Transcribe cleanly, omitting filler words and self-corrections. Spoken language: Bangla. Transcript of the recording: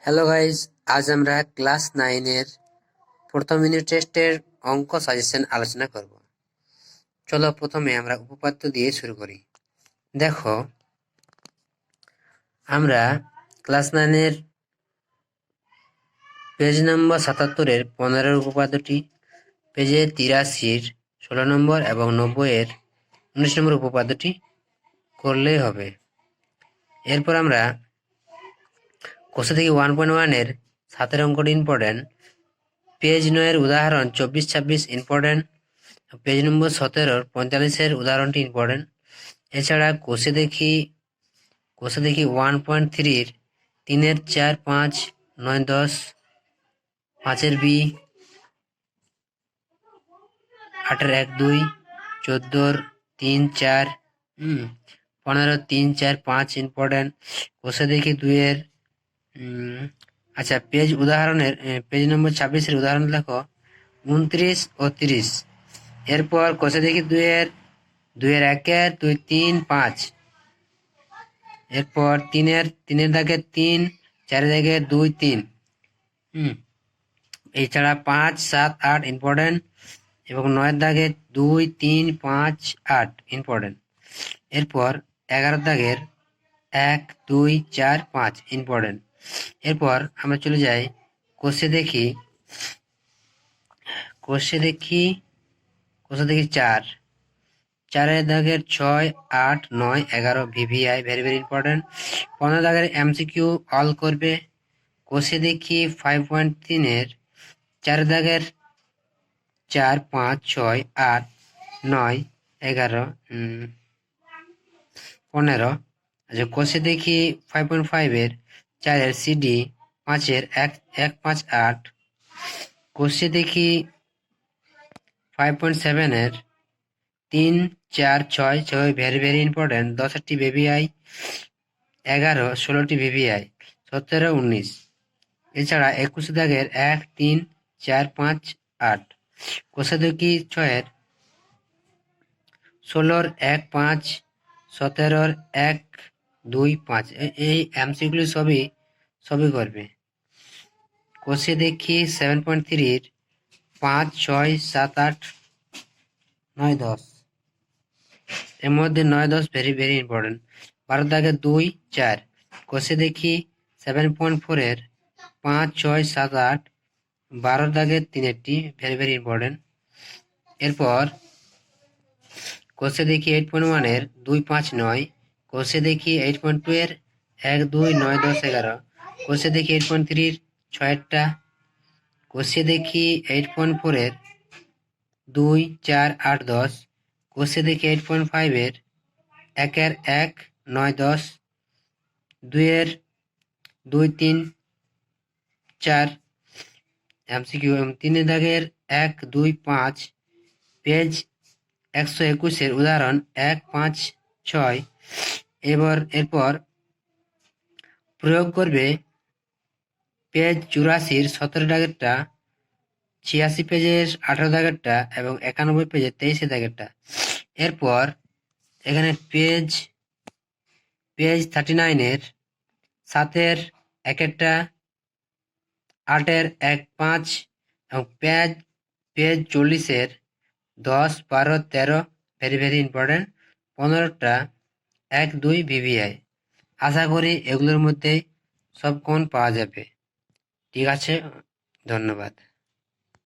হ্যালো গাইজ, আজ আমরা ক্লাস 9-এর প্রথম ইউনিট টেস্টের অঙ্ক সাজেশন আলোচনা করব। চলো প্রথমে আমরা উপপাদ্য দিয়ে শুরু করি। দেখো, আমরা ক্লাস 9-এর পেজ নম্বর 77-এর 15-এর উপপাদ্যটি, পেজে 83-র 16 নম্বর এবং 90-এর 19 নম্বর উপপাদ্যটি করলেই হবে। এরপর আমরা কোষে থেকে 1.1-এর 7-এর অঙ্কটি ইম্পর্টেন্ট, পেজ 9-এর উদাহরণ 24-26 ইম্পর্টেন্ট, পেজ নম্বর 17-র 45-এর উদাহরণটি ইম্পর্টেন্ট। এছাড়া কোষে দেখি 1.3-র 3-এর 4, 5, 9, 10, 5-এর বি, 8-এর 1, 2, 14-র 3, 4, 15-র 3, 4, 5 ইম্পর্টেন্ট। কোষে দেখি 2-এর পেজ উদাহরণের পেজ নম্বর 26-এর উদাহরণ লেখো 29 ও 30। এরপর কোষে দেখি 2-এর 1-এর 2, 3, 5। এরপর 3-এর দাগের 3, 4-এর দাগের 2, 3। এছাড়া 5, 7, 8 ইম্পর্টেন্ট এবং 9-এর দাগের 2, 3, 5, 8 ইম্পর্টেন্ট। এরপর 11-এর দাগের 1, 2, 4, 5 ইম্পর্টেন্ট। এরপর আমরা চলে যাই কোষে দেখি 4, 4-এর দাগের 6, 8, 9, 11 ভিভিআই ভেরি ভেরি ইম্পর্টেন্ট। 15 দাগের এমসিকিউ অল করবে। কোষে দেখি 5.3-এর 4 দাগের 4, 5, 6, 8, 9, 11, 15। কোষে দেখি 5.5-এর 4-এর সিডি 5-এর 1, 5, 8। কোষে দেখি 5.7-এর 3, 4, 6, 6 ভেরি ভেরি ইম্পর্টেন্ট। 10টি ভিভিআই, 11, 16টি ভিভিআই, 17, 19। এছাড়া 21 দাগের 1, 3, 4, 5, 8। কোষে দেখি 6-এর 16-র 1, 5, 17-র 1, 2, 5। এই এমসিগুলি সবই করবে। কোষে দেখি 7.3-র 5, 6, 7, 8, 9, 10। এর মধ্যে 9, 10 ভেরি ভেরি ইম্পর্টেন্ট। 12 দাগের 2, 4। কোষে দেখি 7.4-এর 5, 6, 7, 8, 12 দাগের 3-টি ভেরি ভেরি ইম্পর্টেন্ট। এরপর কোষে দেখি 8.1-এর 2, 5, 9। কোষে দেখি 8.2-এর 1, 2, 9, 10, 11। কোষে দেখি 8.3-র 6-টা। কোষে দেখি 8.4-এর 2, 4, 8, 10। কোষে দেখি 8.5-এর 1-এর 1, 9, 10। 2-এর 2, 3, 4 এমসিকিউ। 3-এর দাগের 1, 2, 5 পেজ 121-এর উদাহরণ 1, 5, 6। এরপর প্রয়োগ করবে পেজ 84-র 17 দাগেরটা, 86 পেজের 18 দাগেরটা এবং 91 পেজের 23 দাগেরটা। এরপর এখানে পেজ 39-এর 7-এর 1-একটা, 8-এর 1, 5 এবং পেজ 40-এর 10, 12, 13 ভেরি ভেরি ইম্পর্টেন্ট। 15টা 1, 2 ভিভিআই। আশা করি এগুলোর মধ্যে সব কমন পাওয়া যাবে। ঠিক আছে, ধন্যবাদ।